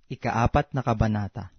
Ika-4 na kabanata.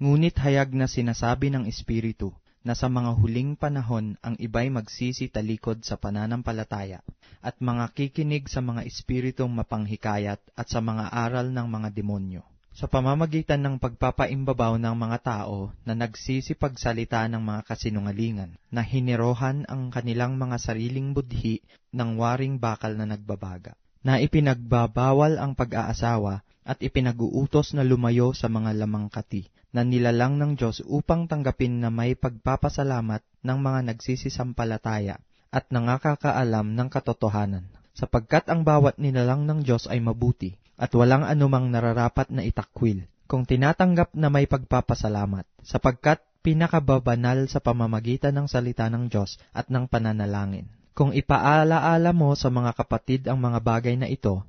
Ngunit hayag na sinasabi ng Espiritu na sa mga huling panahon ang iba'y magsisitalikod sa pananampalataya at mga kikinig sa mga espiritong mapanghikayat at sa mga aral ng mga demonyo. Sa pamamagitan ng pagpapaimbabaw ng mga tao na nagsisipagsalita ng mga kasinungalingan, na hinirohan ang kanilang mga sariling budhi ng waring bakal na nagbabaga, na ipinagbabawal ang pag-aasawa at ipinag-uutos na lumayo sa mga lamangkati na nilalang ng Diyos upang tanggapin na may pagpapasalamat ng mga nagsisisampalataya at nangakakaalam ng katotohanan, sapagkat ang bawat nilalang ng Diyos ay mabuti at walang anumang nararapat na itakwil kung tinatanggap na may pagpapasalamat, sapagkat pinakababanal sa pamamagitan ng salita ng Diyos at ng pananalangin. Kung ipaalaala mo sa mga kapatid ang mga bagay na ito,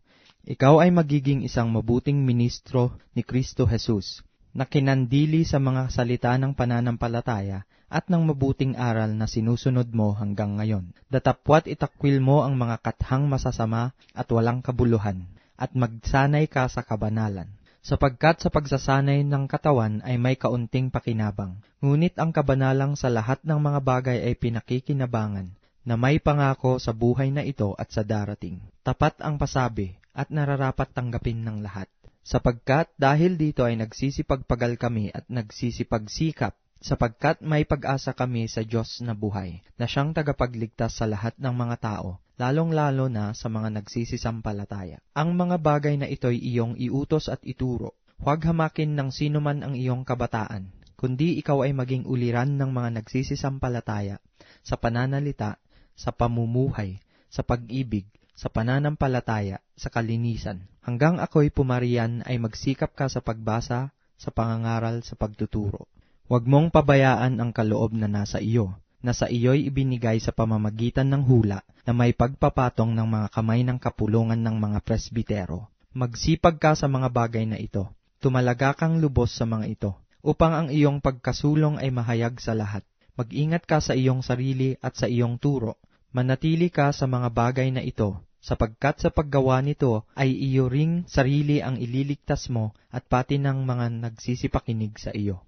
ikaw ay magiging isang mabuting ministro ni Kristo Jesus, na kinandili sa mga salita ng pananampalataya at ng mabuting aral na sinusunod mo hanggang ngayon. Datapwat itakwil mo ang mga kathang masasama at walang kabuluhan, at magsanay ka sa kabanalan. Sapagkat sa pagsasanay ng katawan ay may kaunting pakinabang, ngunit ang kabanalang sa lahat ng mga bagay ay pinakikinabangan, na may pangako sa buhay na ito at sa darating. Tapat ang pasabi at nararapat tanggapin ng lahat. Sapagkat dahil dito ay nagsisipagpagal kami at nagsisipagsikap, sapagkat may pag-asa kami sa Diyos na buhay, na siyang tagapagligtas sa lahat ng mga tao, lalong-lalo na sa mga nagsisisampalataya. Ang mga bagay na ito'y iyong iutos at ituro. Huwag hamakin ng sino man ang iyong kabataan, kundi ikaw ay maging uliran ng mga nagsisisampalataya, sa pananalita, sa pamumuhay, sa pag-ibig, sa pananampalataya, sa kalinisan. Hanggang ako'y pumariyan ay magsikap ka sa pagbasa, sa pangangaral, sa pagtuturo. Huwag mong pabayaan ang kaloob na nasa iyo, na sa iyo'y ibinigay sa pamamagitan ng hula na may pagpapatong ng mga kamay ng kapulungan ng mga presbitero. Magsipag ka sa mga bagay na ito. Tumalaga kang lubos sa mga ito, upang ang iyong pagkasulong ay mahayag sa lahat. Mag-ingat ka sa iyong sarili at sa iyong turo. Manatili ka sa mga bagay na ito, sapagkat sa paggawa nito ay iyo ring sarili ang ililigtas mo at pati ng mga nagsisipakinig sa iyo.